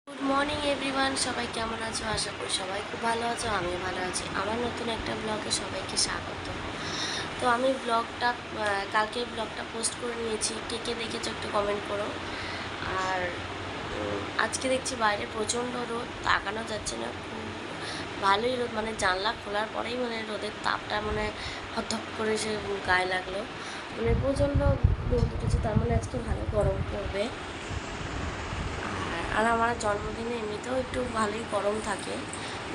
Good morning everyone, সবাই কেমন আছো? আশা করি সবাই খুব ভালো আছো, আমিও ভালো আছি। আমার নতুন একটা ব্লগে সবাইকে স্বাগত। তো আমি কালকে ব্লগটা পোস্ট করে নিয়েছি। কে কে দেখেছো একটু কমেন্ট করো। আর আজকে দেখছি বাইরে প্রচণ্ড রোদ, তাকানো যাচ্ছে না। খুব ভালোই রোদ, মানে জানলা খোলার পরেই মানে রোদের তাপটা মানে হথপ করে সে গায়ে লাগলো। মানে প্রচণ্ড রোদ উঠেছে, তার মানে আজকে ভালো গরম পড়বে। আর আমার জন্মদিনে এমনিতেও একটু ভালোই গরম থাকে,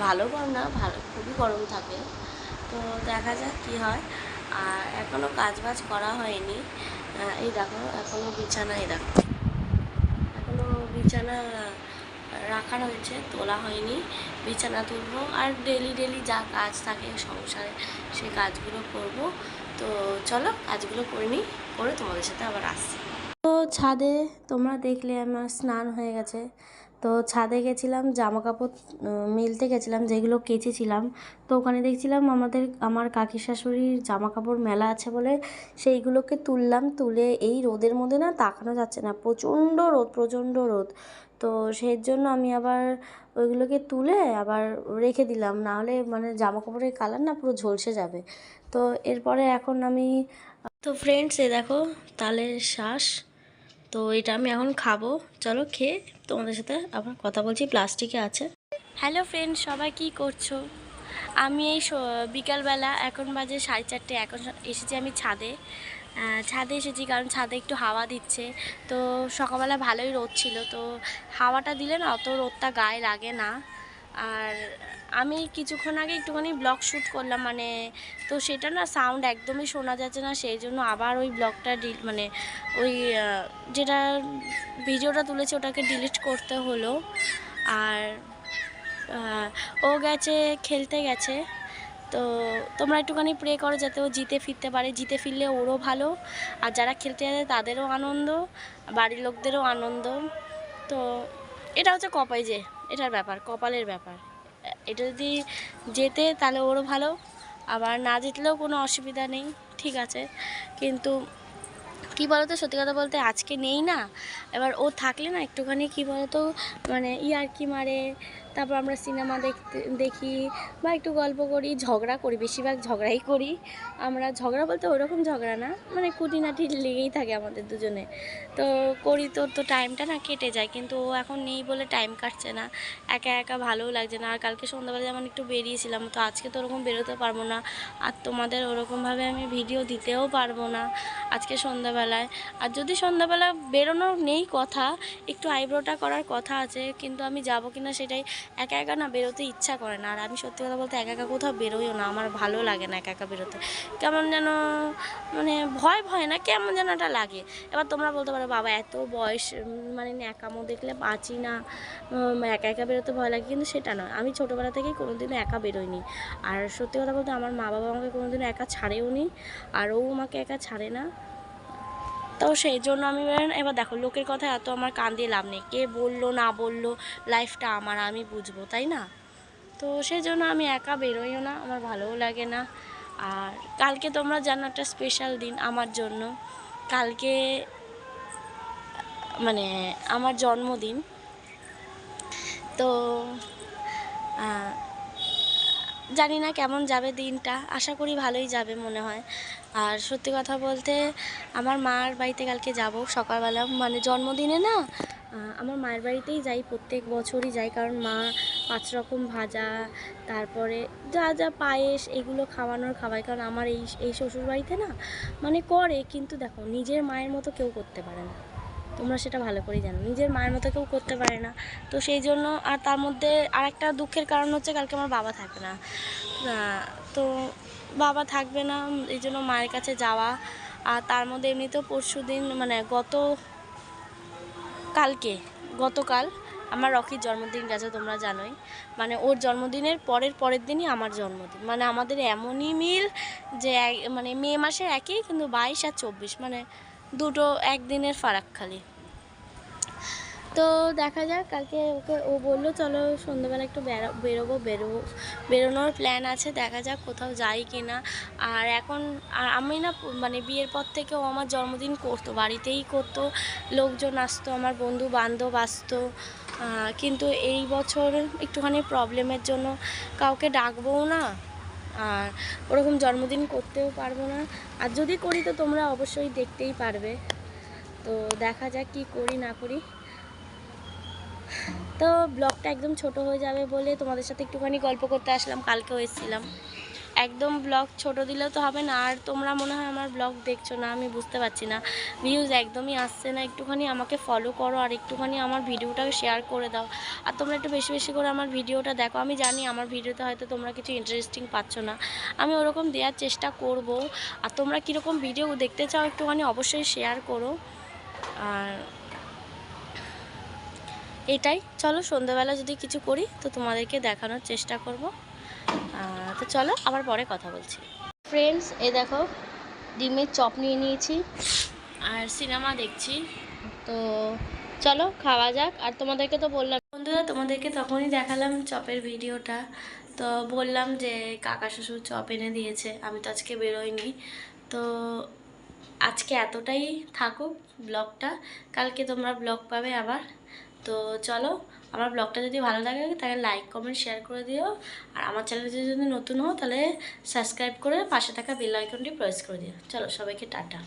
ভালো গরম না, ভালো খুবই গরম থাকে। তো দেখা যাক কী হয়। আর এখনও কাজবাজ করা হয়নি। এই দেখো এখনও বিছানা রাখা রয়েছে, তোলা হয়নি। বিছানা তুলবো আর ডেলি ডেলি যা কাজ থাকে সংসারে সে কাজগুলো করব। তো চলো কাজগুলো করে নিই, করে তোমাদের সাথে আবার আসছি। তো ছাদে তোমরা দেখলে আমার স্নান হয়ে গেছে। তো ছাদে গেছিলাম, জামা কাপড় মেলতে গেছিলাম, যেগুলো কেচেছিলাম। তো ওখানে দেখছিলাম আমার কাকি শাশুড়ির জামা কাপড় মেলা আছে বলে সেইগুলোকে তুললাম। তুলে এই রোদের মধ্যে না তাকানো যাচ্ছে না, প্রচণ্ড রোদ, প্রচণ্ড রোদ। তো সেই জন্য আমি আবার ওইগুলোকে তুলে আবার রেখে দিলাম, নাহলে মানে জামা কাপড়ের কালার না পুরো ঝলসে যাবে। তো এরপরে এখন আমি ফ্রেন্ডস এ দেখো তালের শ্বাস। তো এটা আমি এখন খাবো, চলো খেয়ে তোমাদের সাথে আবার কথা বলছি। প্লাস্টিকে আছে। হ্যালো ফ্রেন্ড, সবাই কি করছো? আমি এই বিকালবেলা, এখন বাজে 4:30, এখন এসেছি আমি ছাদে। ছাদে এসেছি কারণ ছাদে একটু হাওয়া দিচ্ছে। তো সকালবেলা ভালোই রোদ ছিল, তো হাওয়াটা দিলে না অত রোদটা গায়ে লাগে না। আর আমি কিছুক্ষণ আগে একটুখানি ব্লগ শ্যুট করলাম, মানে তো সেটা না সাউন্ড একদমই শোনা যাচ্ছে না, সেই জন্য আবার ওই ব্লগটা মানে ওই যেটা ভিডিওটা তুলেছে ওটাকে ডিলিট করতে হলো। আর ও গেছে, খেলতে গেছে। তো তোমরা একটুখানি প্রে করো যাতে ও জিতে ফিরতে পারে। জিতে ফিরলে ওরও ভালো, আর যারা খেলতে যায় তাদেরও আনন্দ, বাড়ির লোকদেরও আনন্দ। তো এটা হচ্ছে এটার ব্যাপার, কপালের ব্যাপার। এটা যদি জেতে তাহলে ওরও ভালো, আবার না জিতলেও কোনো অসুবিধা নেই, ঠিক আছে। কিন্তু কী বলতো, সত্যি কথা বলতে আজকে নেই না, এবার ও থাকলে না একটুখানি কী বলতো, মানে ইয়ার্কি মারে, তারপর আমরা সিনেমা দেখি বা একটু গল্প করি, ঝগড়া করি, বেশিরভাগ ঝগড়াই করি আমরা। ঝগড়া বলতে ওরকম ঝগড়া না, মানে খুঁটিনাটি লেগেই থাকে আমাদের দুজনে। তো করি, তো টাইমটা না কেটে যায়। কিন্তু ও এখন নেই বলে টাইম কাটছে না, একা একা ভালোও লাগছে না। আর কালকে সন্ধ্যাবেলা যেমন একটু বেরিয়েছিলাম, তো আজকে তো ওরকম বেরোতে পারবো না, আর তোমাদের ওরকমভাবে আমি ভিডিও দিতেও পারবো না আজকে সন্ধ্যাবেলায়। আর যদি সন্ধ্যাবেলা বেরোনোর নেই কথা, একটু আইব্রোটা করার কথা আছে, কিন্তু আমি যাবো কিনা সেটাই, একা একা না বেরোতে ইচ্ছা করে না। আর আমি সত্যি কথা বলতে একা একা কোথাও বেরোইও না, আমার ভালো লাগে না একা একা বেরোতে। কেমন যেন মানে ভয় ভয় না, কেমন যেন একটা লাগে। এবার তোমরা বলতে পারো বাবা এত বয়স, মানে ন্যাকামো দেখলে বাঁচি না, একা একা বেরোতে ভয় লাগে, কিন্তু সেটা নয়। আমি ছোটোবেলা থেকেই কোনোদিনও একা বেরোইনি। আর সত্যি কথা বলতে আমার মা বাবা আমাকে কোনোদিনও একা ছাড়েও নি, আর ও আমাকে একা ছাড়ে না। তো সেই জন্য আমি এবার দেখো, লোকের কথা এত আমার কান দিয়ে লাভ নেই, কে বললো না বললো, লাইফটা আমার, আমি বুঝবো, তাই না? তো সেই জন্য আমি একা বেরোইও না, আমার ভালোও লাগে না। আর কালকে তোমরা জানো একটা স্পেশাল দিন আমার জন্য। কালকে মানে আমার জন্মদিন। তো জানি না কেমন যাবে দিনটা, আশা করি ভালোই যাবে মনে হয়। আর সত্যি কথা বলতে আমার মার বাড়িতে কালকে যাব সকালবেলা, মানে জন্মদিনে না আমার মায়ের বাড়িতেই যাই, প্রত্যেক বছরই যাই, কারণ মা 5 রকম ভাজা, তারপরে যা যা পায়েস এগুলো খাওয়ায়। কারণ আমার এই শ্বশুর বাড়িতে না মানে করে, কিন্তু দেখো নিজের মায়ের মতো কেউ করতে পারে না, তোমরা সেটা ভালো করেই জানো, নিজের মায়ের মতো কেউ করতে পারে না। তো সেই জন্য, আর তার মধ্যে আর একটা দুঃখের কারণ হচ্ছে কালকে আমার বাবা থাকবে না। তো বাবা থাকবে না, এই জন্য মায়ের কাছে যাওয়া। আর তার মধ্যে এমনিতেও পরশুদিন, মানে গতকাল আমার রকির জন্মদিন গেছে, তোমরা জানোই। মানে ওর জন্মদিনের পরের দিনই আমার জন্মদিন, মানে আমাদের এমনই মিল যে মানে মে মাসের একই, কিন্তু 22 আর 24 মানে দুটো একদিনের ফারাক খালি। তো দেখা যাক, কালকে ও বললো চলো সন্ধ্যাবেলা একটু বেরোনোর প্ল্যান আছে, দেখা যাক কোথাও যাই কি না। আর আমি না মানে বিয়ের পর থেকেও আমার জন্মদিন করতো, বাড়িতেই করতো, লোকজন আসতো, আমার বন্ধু বান্ধব আসতো। কিন্তু এই বছর একটুখানি প্রবলেমের জন্য কাউকে ডাকবও না, আর ওরকম জন্মদিন করতেও পারবো না। আর যদি করি তো তোমরা অবশ্যই দেখতেই পারবে। তো দেখা যাক কি করি না করি। তো ব্লগটা একদম ছোট হয়ে যাবে বলে তোমাদের সাথে একটুখানি গল্প করতে আসলাম। কালকেও এসেছিলাম। একদম ব্লগ ছোট দিলেও তো হবে না। আর তোমরা মনে হয় আমার ব্লগ দেখছো না, আমি বুঝতে পারছি না, ভিউজ একদমই আসছে না। একটুখানি আমাকে ফলো করো আর একটুখানি আমার ভিডিওটাকে শেয়ার করে দাও। আর তোমরা একটু বেশি বেশি করে আমার ভিডিওটা দেখো। আমি জানি আমার ভিডিওতে হয়তো তোমরা কিছু ইন্টারেস্টিং পাচ্ছ না, আমি ওরকম দেওয়ার চেষ্টা করব। আর তোমরা কীরকম ভিডিও দেখতে চাও একটুখানি অবশ্যই শেয়ার করো। আর এটাই, চলো সন্ধ্যাবেলা যদি কিছু করি তো তোমাদেরকে দেখানোর চেষ্টা করব। তো চলো আবার পরে কথা বলছি। ফ্রেন্ডস, এই দেখো ডিমের চপ নিয়ে নিয়েছি আর সিনেমা দেখছি। তো চলো খাওয়া যাক। আর তোমাদেরকে তো বললাম বন্ধুরা, তোমাদেরকে তখনই দেখালাম চপের ভিডিওটা। তো বললাম যে কাকা শ্বশুর চপ এনে দিয়েছে, আমি তো আজকে বেরোইনি। তো আজকে এতটাই থাকুক ব্লগটা, কালকে তোমরা ব্লগ পাবে আবার। তো চলো, আমার ব্লগটা যদি ভালো লাগে তাহলে লাইক কমেন্ট শেয়ার করে দিও। আর আমার চ্যানেলে যদি নতুন হও তাহলে সাবস্ক্রাইব করে পাশে থাকা বেল আইকনটি প্রেস করে দিও। চলো সবাইকে টাটা।